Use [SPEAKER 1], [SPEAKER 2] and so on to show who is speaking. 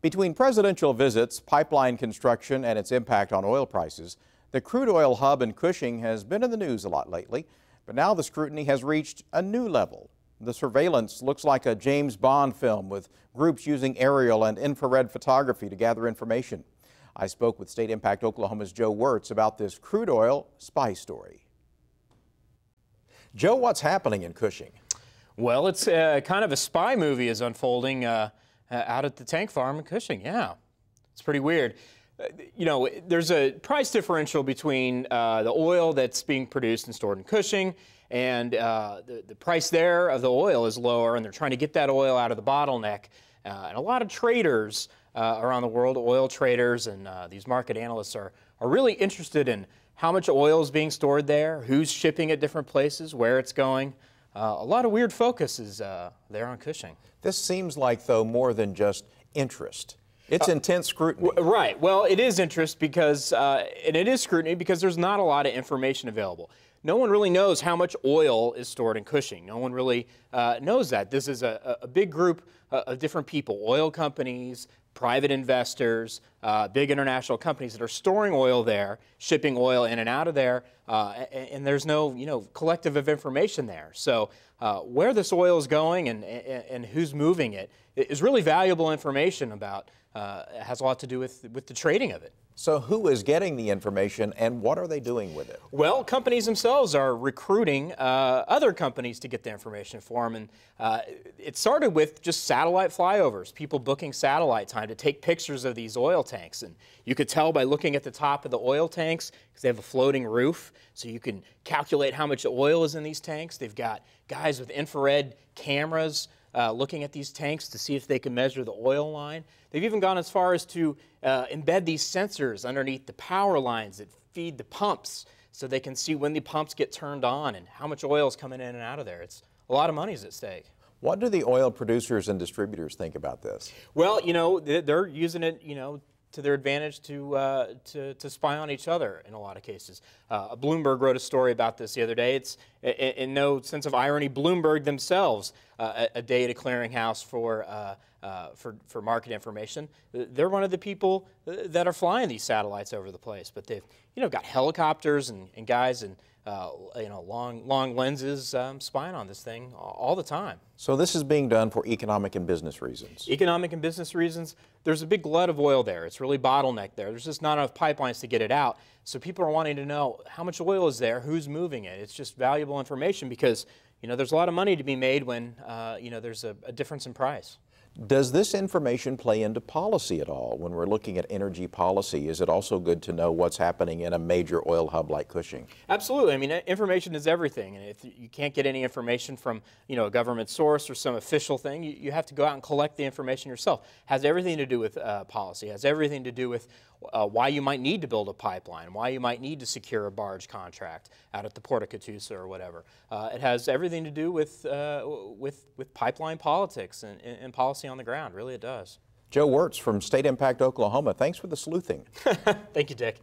[SPEAKER 1] Between presidential visits, pipeline construction, and its impact on oil prices, the crude oil hub in Cushing has been in the news a lot lately. But now the scrutiny has reached a new level. The surveillance looks like a James Bond film, with groups using aerial and infrared photography to gather information. I spoke with StateImpact Oklahoma's Joe Wertz about this crude oil spy story. Joe, what's happening in Cushing?
[SPEAKER 2] Well, it's kind of a spy movie is unfolding out at the tank farm in Cushing. Yeah, it's pretty weird. You know, there's a price differential between the oil that's being produced and stored in Cushing, and the price there of the oil is lower, and they're trying to get that oil out of the bottleneck. And a lot of traders around the world, oil traders and these market analysts are really interested in how much oil is being stored there, who's shipping at different places, where it's going. A lot of weird focus is there on Cushing.
[SPEAKER 1] This seems like, though, more than just interest. It's intense scrutiny.
[SPEAKER 2] Right. Well, it is interest because, and it is scrutiny because there's not a lot of information available. No one really knows how much oil is stored in Cushing. No one really knows that. This is a big group of different people, oil companies, private investors, big international companies that are storing oil there, shipping oil in and out of there, and there's no, collective of information there. So where this oil is going and who's moving it is really valuable information about, it has a lot to do with the trading of it.
[SPEAKER 1] So who is getting the information and what are they doing with it?
[SPEAKER 2] Well, companies themselves are recruiting other companies to get the information for them. And it started with just satellite flyovers, people booking satellite time to take pictures of these oil tanks. And you could tell by looking at the top of the oil tanks, because they have a floating roof, so you can calculate how much oil is in these tanks. They've got guys with infrared cameras looking at these tanks to see if they can measure the oil line. They've even gone as far as to embed these sensors underneath the power lines that feed the pumps so they can see when the pumps get turned on and how much oil is coming in and out of there. It's a lot of money is at stake.
[SPEAKER 1] What do the oil producers and distributors think about this?
[SPEAKER 2] Well, they're using it, to their advantage to spy on each other in a lot of cases. Bloomberg wrote a story about this the other day. It's, in no sense of irony, Bloomberg themselves, a data clearinghouse for market information. They're one of the people that are flying these satellites over the place. But they've, got helicopters and guys and long lenses spying on this thing all the time.
[SPEAKER 1] So this is being done for economic and business reasons.
[SPEAKER 2] Economic and business reasons. There's a big glut of oil there. It's really bottlenecked there. There's just not enough pipelines to get it out. So people are wanting to know how much oil is there, who's moving it. It's just valuable information because, there's a lot of money to be made when, there's a difference in price.
[SPEAKER 1] Does this information play into policy at all? When we're looking at energy policy, is it also good to know what's happening in a major oil hub like Cushing?
[SPEAKER 2] Absolutely. I mean, information is everything. And if you can't get any information from, a government source or some official thing, you have to go out and collect the information yourself. Has everything to do with policy. Has everything to do with why you might need to build a pipeline, why you might need to secure a barge contract out at the Port of Catoosa or whatever. It has everything to do with pipeline politics and policy on the ground. Really, it does.
[SPEAKER 1] Joe Wertz from StateImpact Oklahoma, thanks for the sleuthing.
[SPEAKER 2] Thank you, Dick.